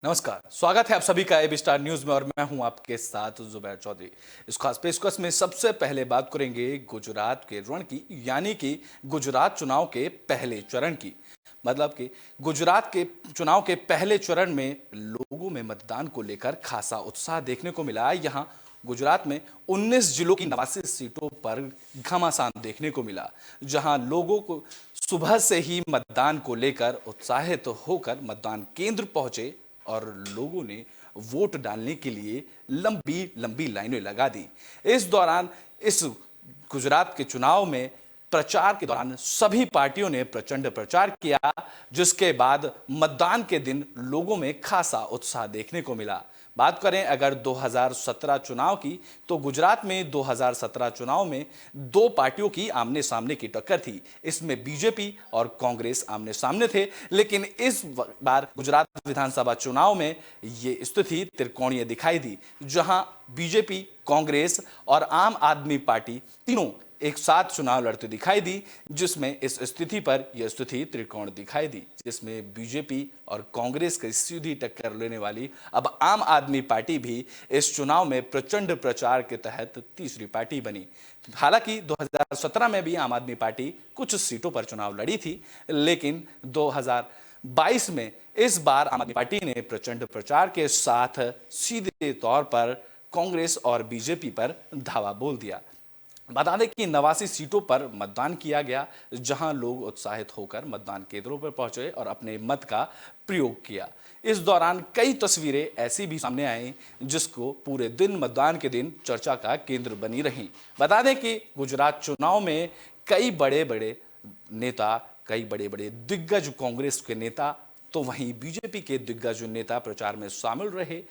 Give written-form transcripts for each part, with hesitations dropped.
नमस्कार, स्वागत है आप सभी का एबी स्टार न्यूज में और मैं हूं आपके साथ जुबैर चौधरी। इस खास पेशकश में सबसे पहले बात करेंगे गुजरात के रण की, यानी कि गुजरात चुनाव के पहले चरण की। मतलब कि गुजरात के चुनाव के पहले चरण में लोगों में मतदान को लेकर खासा उत्साह देखने को मिला। यहां गुजरात में 19 जिलों की 89 सीटों पर घमासान देखने को मिला, जहां लोगों को सुबह से ही मतदान को लेकर उत्साहित होकर मतदान केंद्र पहुंचे और लोगों ने वोट डालने के लिए लंबी लंबी लाइनें लगा दी। इस दौरान इस गुजरात के चुनाव में प्रचार के दौरान सभी पार्टियों ने प्रचंड प्रचार किया, जिसके बाद मतदान के दिन लोगों में खासा उत्साह देखने को मिला। बात करें अगर 2017 चुनाव की, तो गुजरात में 2017 चुनाव में दो पार्टियों की आमने सामने की टक्कर थी। इसमें बीजेपी और कांग्रेस आमने सामने थे, लेकिन इस बार गुजरात विधानसभा चुनाव में ये स्थिति त्रिकोणीय दिखाई दी, जहां बीजेपी, कांग्रेस और आम आदमी पार्टी तीनों एक साथ चुनाव लड़ते दिखाई दी, जिसमें इस स्थिति पर यह स्थिति त्रिकोण दिखाई दी, जिसमें बीजेपी और कांग्रेस की सीधी टक्कर लेने वाली अब आम आदमी पार्टी भी इस चुनाव में प्रचंड प्रचार के तहत तीसरी पार्टी बनी। हालांकि 2017 में भी आम आदमी पार्टी कुछ सीटों पर चुनाव लड़ी थी, लेकिन 2022 में इस बार आम आदमी पार्टी ने प्रचंड प्रचार के साथ सीधे तौर पर कांग्रेस और बीजेपी पर धावा बोल दिया। बता दें कि 89 सीटों पर मतदान किया गया, जहां लोग उत्साहित होकर मतदान केंद्रों पर पहुंचे और अपने मत का प्रयोग किया। इस दौरान कई तस्वीरें ऐसी भी सामने आई जिसको पूरे दिन मतदान के दिन चर्चा का केंद्र बनी रही। बता दें कि गुजरात चुनाव में कई बड़े बड़े नेता, कई बड़े बड़े दिग्गज कांग्रेस के नेता, तो वहीं बीजेपी के दिग्गज नेता प्रचार में शामिल रहे।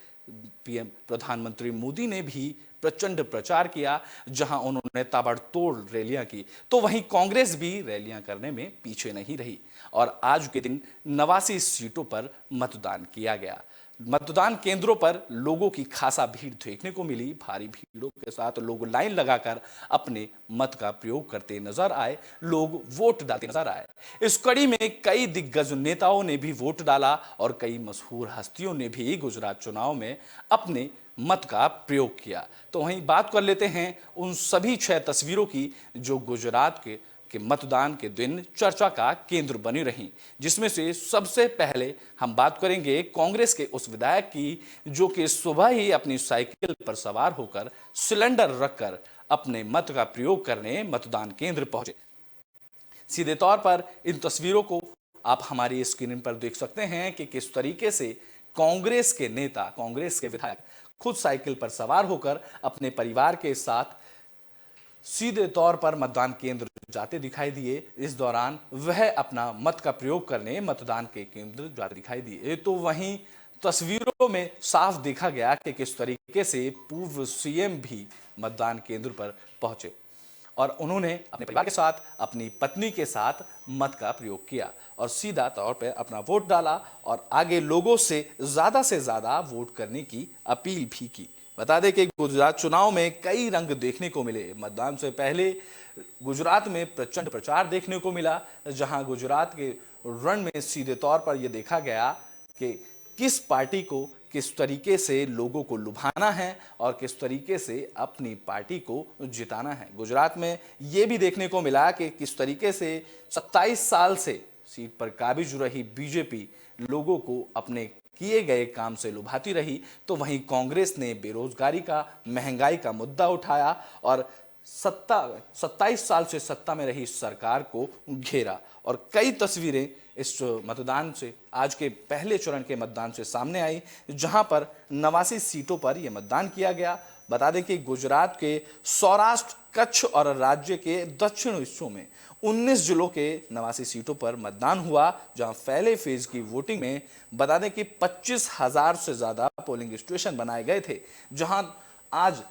पीएम प्रधानमंत्री मोदी ने भी प्रचंड प्रचार किया, जहां उन्होंने ताबड़तोड़ रैलियां की, तो वहीं कांग्रेस भी रैलियां करने में पीछे नहीं रही और आज के दिन 89 सीटों पर मतदान किया गया। मतदान केंद्रों पर लोगों की खासा भीड़ देखने को मिली। भारी भीड़ों के साथ लोग लाइन लगाकर अपने मत का प्रयोग करते नजर आए, लोग वोट डालते नजर आए। इस कड़ी में कई दिग्गज नेताओं ने भी वोट डाला और कई मशहूर हस्तियों ने भी गुजरात चुनाव में अपने मत का प्रयोग किया। तो वहीं बात कर लेते हैं उन सभी 6 तस्वीरों की जो गुजरात के मतदान के दिन चर्चा का केंद्र बनी रही, जिसमें से सबसे पहले हम बात करेंगे कांग्रेस के उस विधायक की, जो कि सुबह ही अपनी साइकिल पर सवार होकर सिलेंडर रखकर अपने मत का प्रयोग करने मतदान केंद्र पहुंचे। सीधे तौर पर इन तस्वीरों को आप हमारी स्क्रीन पर देख सकते हैं कि किस तरीके से कांग्रेस के नेता, कांग्रेस के विधायक खुद साइकिल पर सवार होकर अपने परिवार के साथ सीधे तौर पर मतदान केंद्र जाते दिखाई दिए। इस दौरान वह अपना मत का प्रयोग करने मतदान के केंद्र जाते दिखाई दिए। तो वहीं तस्वीरों में साफ देखा गया कि किस तरीके से पूर्व सीएम भी मतदान केंद्र पर पहुंचे और उन्होंने अपने परिवार के साथ, अपनी पत्नी के साथ मत का प्रयोग किया और सीधा तौर पर अपना वोट डाला और आगे लोगों से ज्यादा वोट करने की अपील भी की। बता दें कि गुजरात चुनाव में कई रंग देखने को मिले। मतदान से पहले गुजरात में प्रचंड प्रचार देखने को मिला, जहां गुजरात के रण में सीधे तौर पर यह देखा गया कि किस पार्टी को किस तरीके से लोगों को लुभाना है और किस तरीके से अपनी पार्टी को जिताना है। गुजरात में यह भी देखने को मिला कि किस तरीके से 27 साल से सीट पर काबिज रही बीजेपी लोगों को अपने किए गए काम से लुभाती रही, तो वहीं कांग्रेस ने बेरोजगारी का, महंगाई का मुद्दा उठाया और 27 साल से सत्ता में रही सरकार को घेरा। और कई तस्वीरें इस मतदान से, आज के पहले चरण के मतदान से सामने आई, जहां पर 89 सीटों पर यह मतदान किया गया। बता दें कि गुजरात के सौराष्ट्र, कच्छ और राज्य के दक्षिण हिस्सों में 19 जिलों के 89 सीटों पर मतदान हुआ, जहां पहले फेज की वोटिंग में बता दें कि 25,000 से ज्यादा पोलिंग स्टेशन बनाए गए थे, जहां आज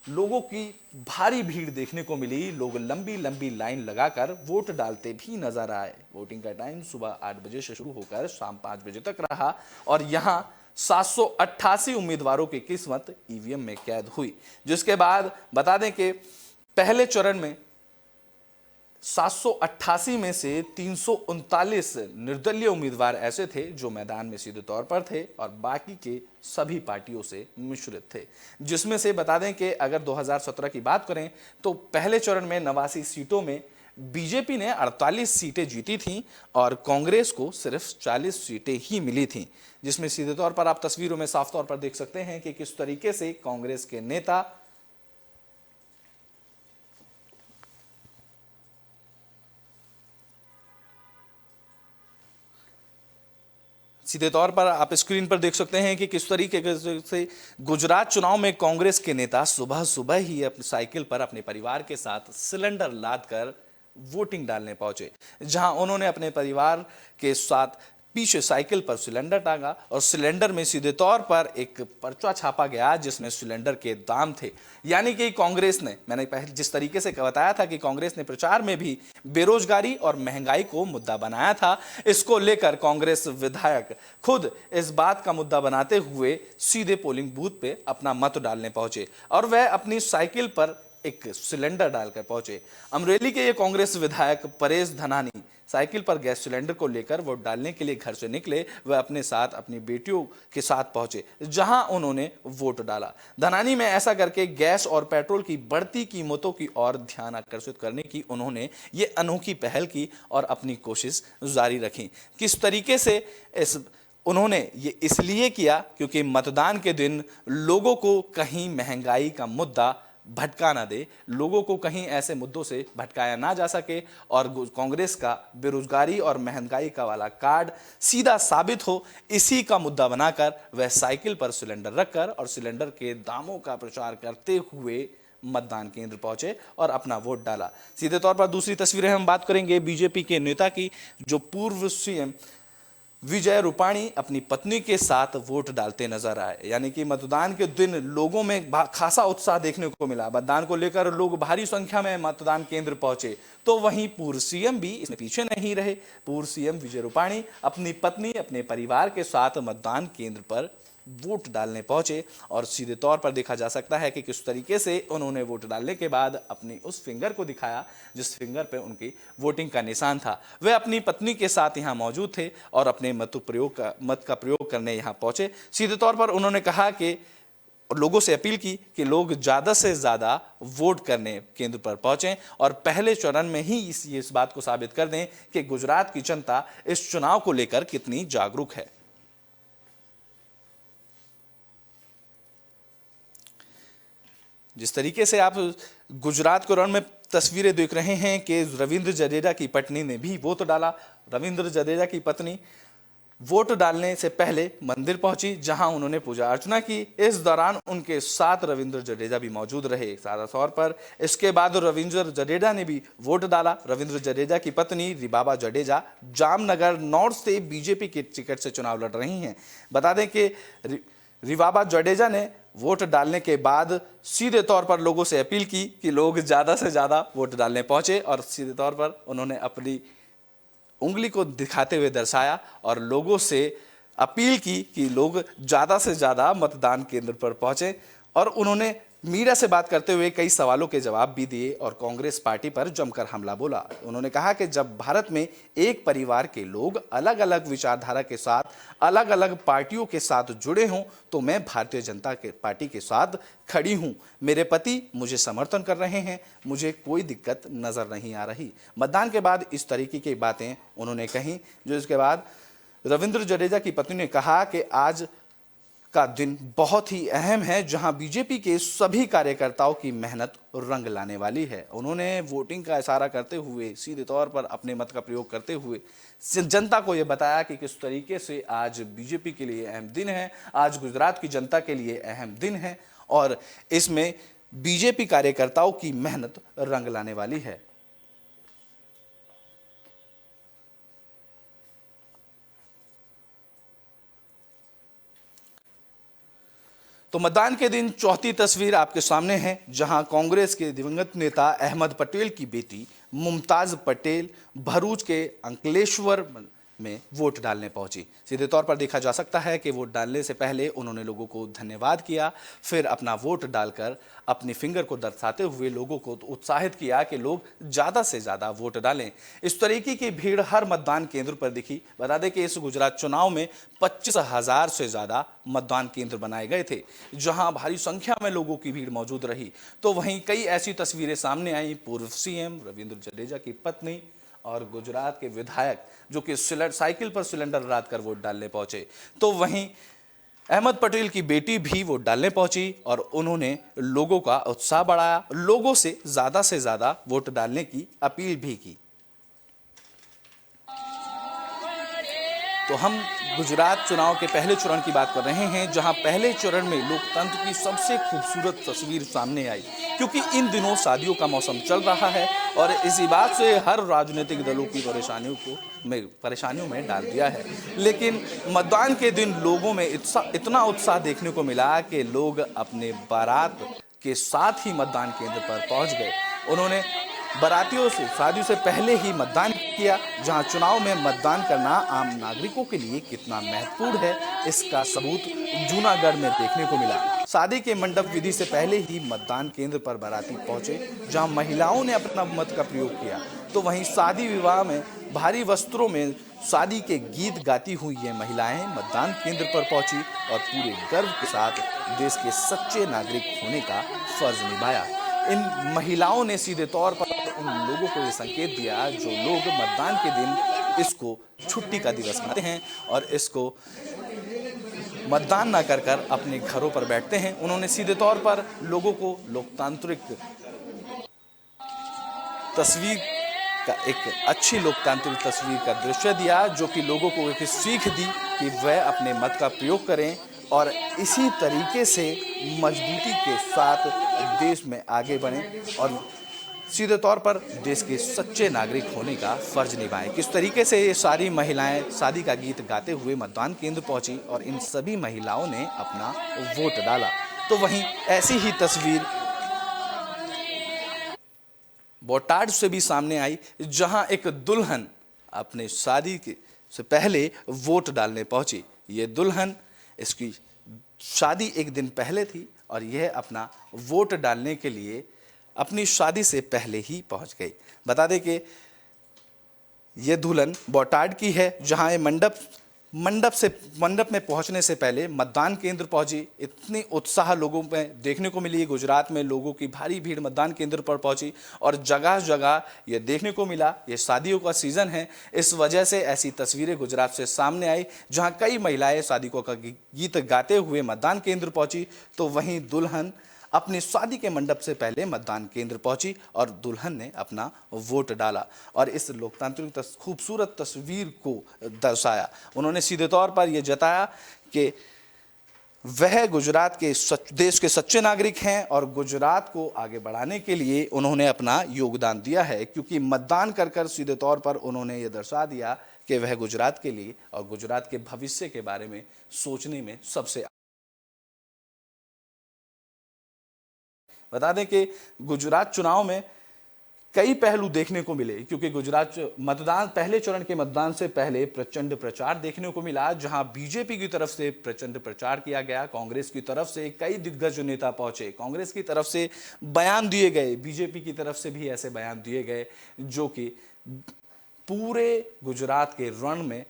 लोगों की भारी भीड़ देखने को मिली। लोग लंबी लंबी लाइन लगाकर वोट डालते भी नजर आए। वोटिंग का टाइम सुबह 8 बजे से शुरू होकर शाम 5 बजे तक रहा और यहां 788 उम्मीदवारों की किस्मत ईवीएम में कैद हुई, जिसके बाद बता दें कि पहले चरण में 788 में से 339 निर्दलीय उम्मीदवार ऐसे थे जो मैदान में सीधे तौर पर थे और बाकी के सभी पार्टियों से मिश्रित थे, जिसमें से बता दें कि अगर 2017 की बात करें तो पहले चरण में 89 सीटों में बीजेपी ने 48 सीटें जीती थीं और कांग्रेस को सिर्फ 40 सीटें ही मिली थीं, जिसमें सीधे तौर पर आप तस्वीरों में साफ तौर पर देख सकते हैं कि किस तरीके से कांग्रेस के नेता सीधे तौर पर आप स्क्रीन पर देख सकते हैं कि किस तरीके से गुजरात चुनाव में कांग्रेस के नेता सुबह सुबह ही अपनी साइकिल पर अपने परिवार के साथ सिलेंडर लादकर वोटिंग डालने पहुंचे, जहां उन्होंने अपने परिवार के साथ पीछे साइकिल पर सिलेंडर टांगा और सिलेंडर में सीधे तौर पर एक पर्चा छापा गया जिसमें सिलेंडर के दाम थे। यानी कि कांग्रेस ने, मैंने पहले जिस तरीके से बताया था कि कांग्रेस ने प्रचार में भी बेरोजगारी और महंगाई को मुद्दा बनाया था, इसको लेकर कांग्रेस विधायक खुद इस बात का मुद्दा बनाते हुए सीधे पोलिंग बूथ पे अपना मत डालने पहुंचे और वह अपनी साइकिल पर एक सिलेंडर डालकर पहुंचे। अमरेली के ये कांग्रेस विधायक परेश धनानी साइकिल पर गैस सिलेंडर को लेकर वोट डालने के लिए घर से निकले। वह अपने साथ अपनी बेटियों के साथ पहुंचे जहां उन्होंने वोट डाला। धनानी में ऐसा करके गैस और पेट्रोल की बढ़ती कीमतों की ओर ध्यान आकर्षित करने की उन्होंने ये अनोखी पहल की और अपनी कोशिश जारी रखी। किस तरीके से उन्होंने ये इसलिए किया क्योंकि मतदान के दिन लोगों को कहीं महंगाई का मुद्दा भटका ना दे, लोगों को कहीं ऐसे मुद्दों से भटकाया ना जा सके और कांग्रेस का बेरोजगारी और महंगाई का वाला कार्ड सीधा साबित हो, इसी का मुद्दा बनाकर वह साइकिल पर सिलेंडर रखकर और सिलेंडर के दामों का प्रचार करते हुए मतदान केंद्र पहुंचे और अपना वोट डाला। सीधे तौर पर दूसरी तस्वीरें हम बात करेंगे बीजेपी के नेता की, जो पूर्व सीएम विजय रूपाणी अपनी पत्नी के साथ वोट डालते नजर आए। यानी कि मतदान के दिन लोगों में खासा उत्साह देखने को मिला। मतदान को लेकर लोग भारी संख्या में मतदान केंद्र पहुंचे, तो वहीं पूर्व सीएम भी इसमें पीछे नहीं रहे। पूर्व सीएम विजय रूपाणी अपनी पत्नी अपने परिवार के साथ मतदान केंद्र पर वोट डालने पहुंचे और सीधे तौर पर देखा जा सकता है कि किस तरीके से उन्होंने वोट डालने के बाद अपनी उस फिंगर को दिखाया जिस फिंगर पे उनकी वोटिंग का निशान था। वे अपनी पत्नी के साथ यहां मौजूद थे और अपने मत का प्रयोग करने यहां पहुंचे। सीधे तौर पर उन्होंने कहा कि लोगों से अपील की कि लोग ज्यादा से ज्यादा वोट करने केंद्र पर पहुंचें और पहले चरण में ही इस बात को साबित कर दें कि गुजरात की जनता इस चुनाव को लेकर कितनी जागरूक है। जिस तरीके से आप गुजरात के रण में तस्वीरें देख रहे हैं कि रविंद्र जडेजा की पत्नी ने भी वोट डाला। रविंद्र जडेजा की पत्नी वोट डालने से पहले मंदिर पहुंची जहां उन्होंने पूजा अर्चना की। इस दौरान उनके साथ रविंद्र जडेजा भी मौजूद रहे सादा तौर पर। इसके बाद रविंद्र जडेजा ने भी वोट डाला। रविंद्र जडेजा की पत्नी रिबाबा जडेजा जामनगर नॉर्थ से बीजेपी के टिकट से चुनाव लड़ रही हैं। बता दें कि रिबाबा जडेजा ने वोट डालने के बाद सीधे तौर पर लोगों से अपील की कि लोग ज़्यादा से ज़्यादा वोट डालने पहुंचे और सीधे तौर पर उन्होंने अपनी उंगली को दिखाते हुए दर्शाया और लोगों से अपील की कि लोग ज़्यादा से ज़्यादा मतदान केंद्र पर पहुंचे। और उन्होंने मीडिया से बात करते हुए कई सवालों के जवाब भी दिए और कांग्रेस पार्टी पर जमकर हमला बोला। उन्होंने कहा कि जब भारत में एक परिवार के लोग अलग अलग विचारधारा के साथ अलग अलग पार्टियों के साथ जुड़े हों तो मैं भारतीय जनता पार्टी के साथ खड़ी हूं। मेरे पति मुझे समर्थन कर रहे हैं, मुझे कोई दिक्कत नजर नहीं आ रही। मतदान के बाद इस तरीके की बातें उन्होंने कही, जो इसके बाद रविंद्र जडेजा की पत्नी ने कहा कि आज का दिन बहुत ही अहम है जहां बीजेपी के सभी कार्यकर्ताओं की मेहनत रंग लाने वाली है। उन्होंने वोटिंग का इशारा करते हुए सीधे तौर पर अपने मत का प्रयोग करते हुए जनता को यह बताया कि किस तरीके से आज बीजेपी के लिए अहम दिन है, आज गुजरात की जनता के लिए अहम दिन है और इसमें बीजेपी कार्यकर्ताओं की मेहनत रंग लाने वाली है। तो मतदान के दिन चौथी तस्वीर आपके सामने है जहां कांग्रेस के दिवंगत नेता अहमद पटेल की बेटी मुमताज पटेल भरूच के अंकलेश्वर में वोट डालने पहुंची। सीधे तौर पर देखा जा सकता है कि वोट डालने से पहले उन्होंने लोगों को धन्यवाद किया, फिर अपना वोट डालकर अपनी फिंगर को दर्शाते हुए लोगों को उत्साहित किया कि लोग ज़्यादा से ज़्यादा वोट डालें। इस तरीके की भीड़ हर मतदान केंद्र पर दिखी। बता दें कि इस गुजरात चुनाव में 25,000 से ज़्यादा मतदान केंद्र बनाए गए थे, जहां भारी संख्या में लोगों की भीड़ मौजूद रही। तो वहीं कई ऐसी तस्वीरें सामने आई। पूर्व सीएम रविंद्र जडेजा की पत्नी और गुजरात के विधायक जो कि साइकिल पर सिलेंडर लाद कर वोट डालने पहुंचे। तो वहीं अहमद पटेल की बेटी भी वोट डालने पहुंची और उन्होंने लोगों का उत्साह बढ़ाया, लोगों से ज्यादा वोट डालने की अपील भी की। तो हम गुजरात चुनाव के पहले चरण की बात कर रहे हैं, जहां पहले चरण में लोकतंत्र की सबसे खूबसूरत तस्वीर सामने आई, क्योंकि इन दिनों शादियों का मौसम चल रहा है और इसी बात से हर राजनीतिक दलों की परेशानियों में डाल दिया है। लेकिन मतदान के दिन लोगों में इतना उत्साह देखने को मिला कि लोग अपने बारात के साथ ही मतदान केंद्र पर पहुंच गए। उन्होंने बारातियों से शादी से पहले ही मतदान किया, जहां चुनाव में मतदान करना आम नागरिकों के लिए कितना महत्वपूर्ण है, इसका सबूत जूनागढ़ में देखने को मिला। शादी के मंडप विधि से पहले ही मतदान केंद्र पर बाराती पहुंचे, जहां महिलाओं ने अपना मत का प्रयोग किया। तो वहीं शादी विवाह में भारी वस्त्रों में शादी के गीत गाती हुई ये महिलाएं मतदान केंद्र पर पहुंची और पूरे गर्व के साथ देश के सच्चे नागरिक होने का फर्ज निभाया। इन महिलाओं ने सीधे तौर पर उन लोगों को ये संकेत दिया जो लोग मतदान के दिन इसको छुट्टी का दिवस मानते हैं और इसको मतदान ना कर अपने घरों पर बैठते हैं। उन्होंने सीधे तौर पर लोगों को लोकतांत्रिक तस्वीर का एक अच्छी लोकतांत्रिक तस्वीर का दृश्य दिया, जो कि लोगों को एक सीख दी कि वह अपने मत का प्रयोग करें और इसी तरीके से मजबूती के साथ देश में आगे बढ़ें और सीधे तौर पर देश के सच्चे नागरिक होने का फर्ज निभाएं। किस तरीके से ये सारी महिलाएं शादी का गीत गाते हुए मतदान केंद्र पहुंची और इन सभी महिलाओं ने अपना वोट डाला। तो वहीं ऐसी ही तस्वीर बोटाड से भी सामने आई, जहां एक दुल्हन अपने शादी से पहले वोट डालने पहुंची। ये दुल्हन, इसकी शादी एक दिन पहले थी और यह अपना वोट डालने के लिए अपनी शादी से पहले ही पहुंच गई। बता दें कि यह दुल्हन बोटाड की है, जहां ये मंडप में पहुंचने से पहले मतदान केंद्र पहुंची। इतनी उत्साह लोगों में देखने को मिली। गुजरात में लोगों की भारी भीड़ मतदान केंद्र पर पहुंची और जगह जगह ये देखने को मिला। ये शादियों का सीजन है, इस वजह से ऐसी तस्वीरें गुजरात से सामने आई, जहां कई महिलाएं शादियों का गीत गाते हुए मतदान केंद्र पहुंची। तो वहीं दुल्हन अपनी शादी के मंडप से पहले मतदान केंद्र पहुंची और दुल्हन ने अपना वोट डाला और इस लोकतांत्रिक खूबसूरत तस्वीर को दर्शाया। उन्होंने सीधे तौर पर यह जताया कि वह गुजरात के देश के सच्चे नागरिक हैं और गुजरात को आगे बढ़ाने के लिए उन्होंने अपना योगदान दिया है, क्योंकि मतदान कर सीधे तौर पर उन्होंने ये दर्शा दिया कि वह गुजरात के लिए और गुजरात के भविष्य के बारे में सोचने में सबसे। बता दें कि गुजरात चुनाव में कई पहलू देखने को मिले, क्योंकि गुजरात पहले चरण के मतदान से पहले प्रचंड प्रचार देखने को मिला, जहां बीजेपी की तरफ से प्रचंड प्रचार किया गया, कांग्रेस की तरफ से कई दिग्गज नेता पहुंचे, कांग्रेस की तरफ से बयान दिए गए, बीजेपी की तरफ से भी ऐसे बयान दिए गए जो कि पूरे गुजरात के रण में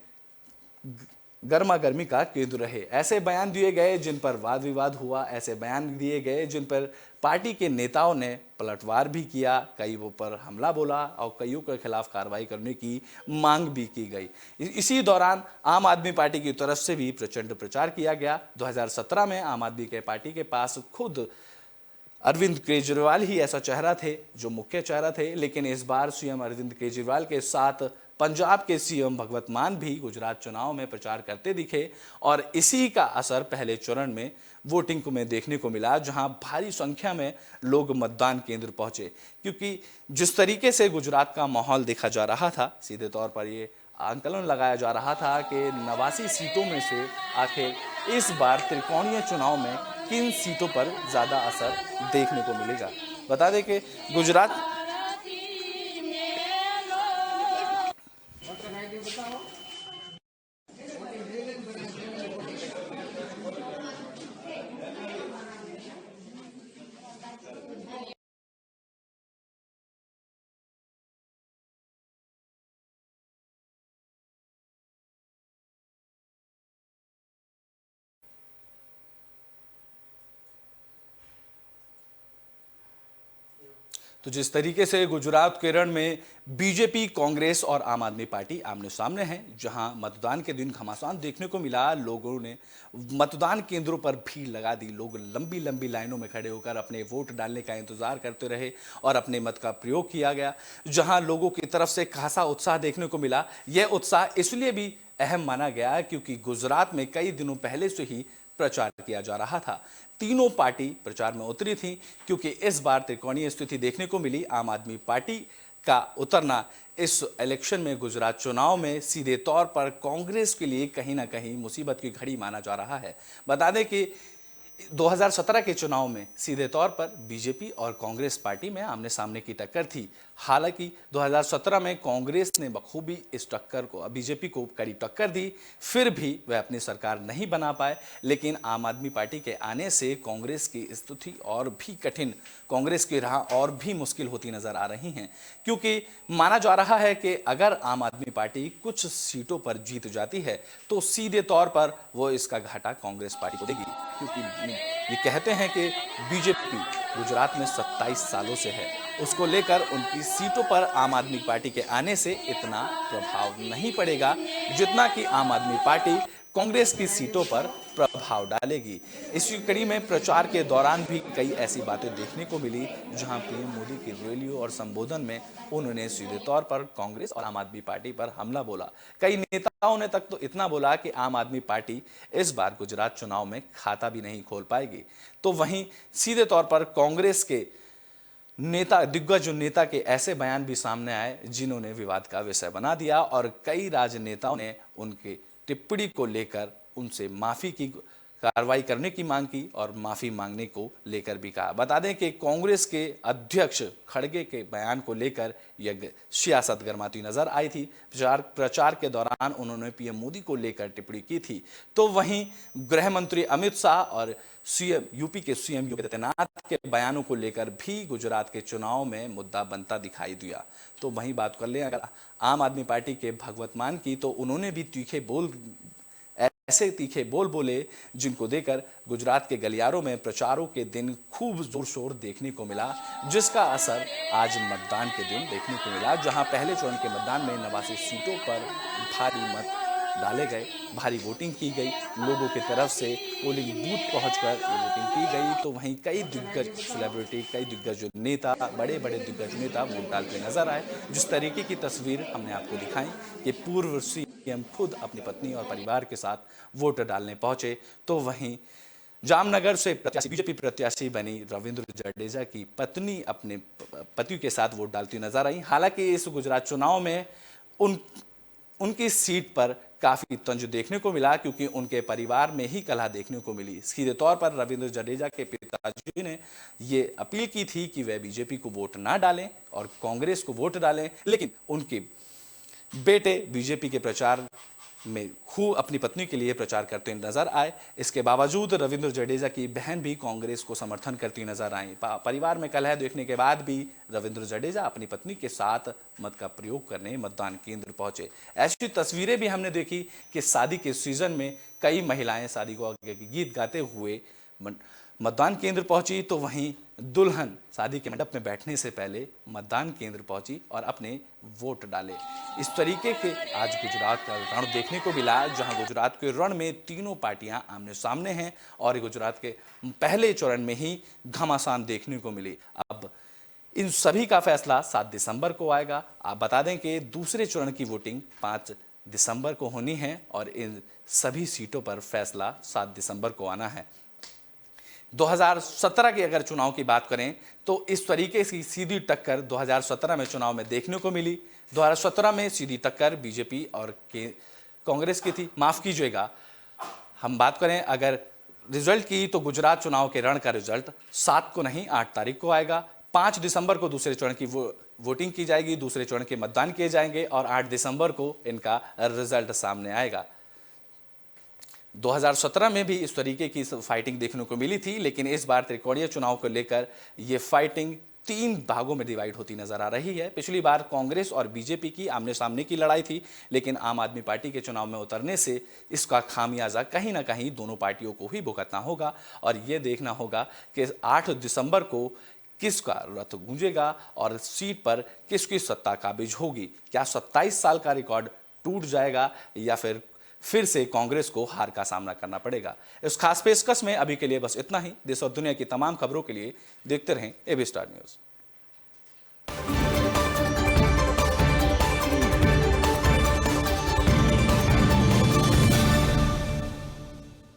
गर्मा गर्मी का केंद्र रहे। ऐसे बयान दिए गए जिन पर वाद विवाद हुआ, ऐसे बयान दिए गए जिन पर पार्टी के नेताओं ने पलटवार भी किया, कईयों पर हमला बोला और कईयों के खिलाफ कार्रवाई करने की मांग भी की गई। इसी दौरान आम आदमी पार्टी की तरफ से भी प्रचंड प्रचार किया गया। 2017 में आम आदमी के पार्टी के पास खुद अरविंद केजरीवाल ही ऐसा चेहरा थे जो मुख्य चेहरा थे, लेकिन इस बार सीएम अरविंद केजरीवाल के साथ पंजाब के सीएम भगवंत मान भी गुजरात चुनाव में प्रचार करते दिखे और इसी का असर पहले चरण में वोटिंग में देखने को मिला, जहां भारी संख्या में लोग मतदान केंद्र पहुंचे। क्योंकि जिस तरीके से गुजरात का माहौल देखा जा रहा था, सीधे तौर पर ये आंकलन लगाया जा रहा था कि 89 सीटों में से आखिर इस बार त्रिकोणीय चुनाव में किन सीटों पर ज्यादा असर देखने को मिलेगा। बता दें कि गुजरात तो जिस तरीके से गुजरात के रण में बीजेपी, कांग्रेस और आम आदमी पार्टी आमने सामने हैं, जहां मतदान के दिन घमासान देखने को मिला, लोगों ने मतदान केंद्रों पर भीड़ लगा दी, लोग लंबी लंबी लाइनों में खड़े होकर अपने वोट डालने का इंतजार करते रहे और अपने मत का प्रयोग किया गया। जहां लोगों की तरफ से खासा उत्साह देखने को मिला। यह उत्साह इसलिए भी अहम माना गया क्योंकि गुजरात में कई दिनों पहले से ही प्रचार किया जा रहा था। तीनों पार्टी प्रचार में उतरी थी क्योंकि इस बार त्रिकोणीय स्थिति देखने को मिली। आम आदमी पार्टी का उतरना इस इलेक्शन में, गुजरात चुनाव में सीधे तौर पर कांग्रेस के लिए कहीं ना कहीं मुसीबत की घड़ी माना जा रहा है। बता दें कि 2017 के चुनाव में सीधे तौर पर बीजेपी और कांग्रेस पार्टी में आमने सामने की टक्कर थी। हालांकि 2017 में कांग्रेस ने बखूबी इस टक्कर को, बीजेपी को कड़ी टक्कर दी, फिर भी वह अपनी सरकार नहीं बना पाए। लेकिन आम आदमी पार्टी के आने से कांग्रेस की स्थिति और भी कठिन, कांग्रेस की राह और भी मुश्किल होती नजर आ रही हैं, क्योंकि माना जा रहा है कि अगर आम आदमी पार्टी कुछ सीटों पर जीत जाती है तो सीधे तौर पर वो इसका घाटा कांग्रेस पार्टी को देगी, क्योंकि ये कहते हैं कि बीजेपी गुजरात में 27 सालों से है, उसको लेकर उनकी सीटों पर आम आदमी पार्टी के आने से इतना प्रभाव नहीं पड़ेगा जितना कि आम आदमी पार्टी कांग्रेस की सीटों पर प्रभाव डालेगी। इसी कड़ी में प्रचार के दौरान भी कई ऐसी बातें देखने को मिली जहां पीएम मोदी की रैलियों और संबोधन में उन्होंने सीधे तौर पर कांग्रेस और आम आदमी पार्टी पर हमला बोला। कई नेताओं ने तक तो इतना बोला कि आम आदमी पार्टी इस बार गुजरात चुनाव में खाता भी नहीं खोल पाएगी। तो वहीं सीधे तौर पर कांग्रेस के नेता, दिग्गज नेता के ऐसे बयान भी सामने आए जिन्होंने विवाद का विषय बना दिया और कई राजनेताओं ने उनके टिप्पणी को लेकर उनसे माफी की कार्रवाई करने की मांग की और माफी मांगने को लेकर भी कहा। बता दें कि कांग्रेस के अध्यक्ष खड़गे के बयान को लेकर यह सियासत गर्माती नजर आई थी। प्रचार के दौरान उन्होंने पीएम मोदी को लेकर टिप्पणी की थी। तो वहीं गृह मंत्री अमित शाह और सीएम यूपी के सीएम योगी आदित्यनाथ के बयानों को लेकर भी गुजरात के चुनाव में मुद्दा बनता दिखाई दिया। तो वहीं बात कर लें अगर आम आदमी पार्टी के भगवत मान की, तो उन्होंने भी ऐसे तीखे बोल बोले जिनको देकर गुजरात के गलियारों में प्रचारों के दिन खूब जोर शोर देखने को मिला, जिसका असर आज मतदान के दिन देखने को मिला, जहां पहले चरण के मतदान में 89 सीटों पर भारी मत डाले गए, भारी वोटिंग की गई, लोगों की तरफ से पोलिंग बूथ पहुंचकर ये वोटिंग की गई। तो वहीं कई दिग्गज सेलिब्रिटी, कई दिग्गज नेता, बड़े बड़े दिग्गज नेता वोट डालते नजर आए। जिस तरीके की तस्वीर हमने आपको दिखाई कि पूर्व सीएम खुद अपनी पत्नी और परिवार के साथ वोट डालने पहुंचे, तो वहीं जामनगर से बीजेपी प्रत्याशी बनी रविंद्र जडेजा की पत्नी अपने पति के साथ वोट डालती नजर आई। हालांकि इस गुजरात चुनाव में उनकी सीट पर काफी तंज देखने को मिला, क्योंकि उनके परिवार में ही कलह देखने को मिली। सीधे तौर पर रविंद्र जडेजा के पिताजी ने ये अपील की थी कि वह बीजेपी को वोट ना डालें और कांग्रेस को वोट डालें, लेकिन उनके बेटे बीजेपी के प्रचार में खूब अपनी पत्नी के लिए प्रचार करते नजर आए। इसके बावजूद रविंद्र जडेजा की बहन भी कांग्रेस को समर्थन करती नजर आई। परिवार में कलह देखने के बाद भी रविंद्र जडेजा अपनी पत्नी के साथ मत का प्रयोग करने मतदान केंद्र पहुंचे। ऐसी तस्वीरें भी हमने देखी कि शादी के सीजन में कई महिलाएं शादी को आगे गीत गाते हुए मतदान केंद्र पहुंची, तो वहीं दुल्हन शादी के मंडप में बैठने से पहले मतदान केंद्र पहुंची और अपने वोट डाले। इस तरीके के आज गुजरात का रण देखने को मिला, जहां गुजरात के रण में तीनों पार्टियां आमने सामने हैं और गुजरात के पहले चरण में ही घमासान देखने को मिली। अब इन सभी का फैसला 7 दिसंबर को आएगा। आप बता दें कि दूसरे चरण की वोटिंग 5 दिसंबर को होनी है और इन सभी सीटों पर फैसला 7 दिसंबर को आना है। 2017 के अगर चुनाव की बात करें तो इस तरीके की सीधी टक्कर 2017 में चुनाव में देखने को मिली। 2017 में सीधी टक्कर बीजेपी और कांग्रेस की थी। माफ कीजिएगा, हम बात करें अगर रिजल्ट की तो गुजरात चुनाव के रण का रिजल्ट 7 को नहीं 8 तारीख को आएगा। 5 दिसंबर को दूसरे चरण की वोटिंग की जाएगी, दूसरे चरण के मतदान किए जाएंगे और 8 दिसंबर को इनका रिजल्ट सामने आएगा। 2017 में भी इस तरीके की फाइटिंग देखने को मिली थी, लेकिन इस बार त्रिकोणीय चुनाव को लेकर ये फाइटिंग 3 भागों में डिवाइड होती नजर आ रही है। पिछली बार कांग्रेस और बीजेपी की आमने सामने की लड़ाई थी, लेकिन आम आदमी पार्टी के चुनाव में उतरने से इसका खामियाजा कहीं ना कहीं दोनों पार्टियों को ही भुगतना होगा और ये देखना होगा कि 8 दिसंबर को किसका रथ गूंजेगा और इस सीट पर किसकी सत्ता काबिज होगी? क्या 27 साल का रिकॉर्ड टूट जाएगा या फिर से कांग्रेस को हार का सामना करना पड़ेगा? इस खास पेशकश में अभी के लिए बस इतना ही। देश और दुनिया की तमाम खबरों के लिए देखते रहें एबी स्टार न्यूज।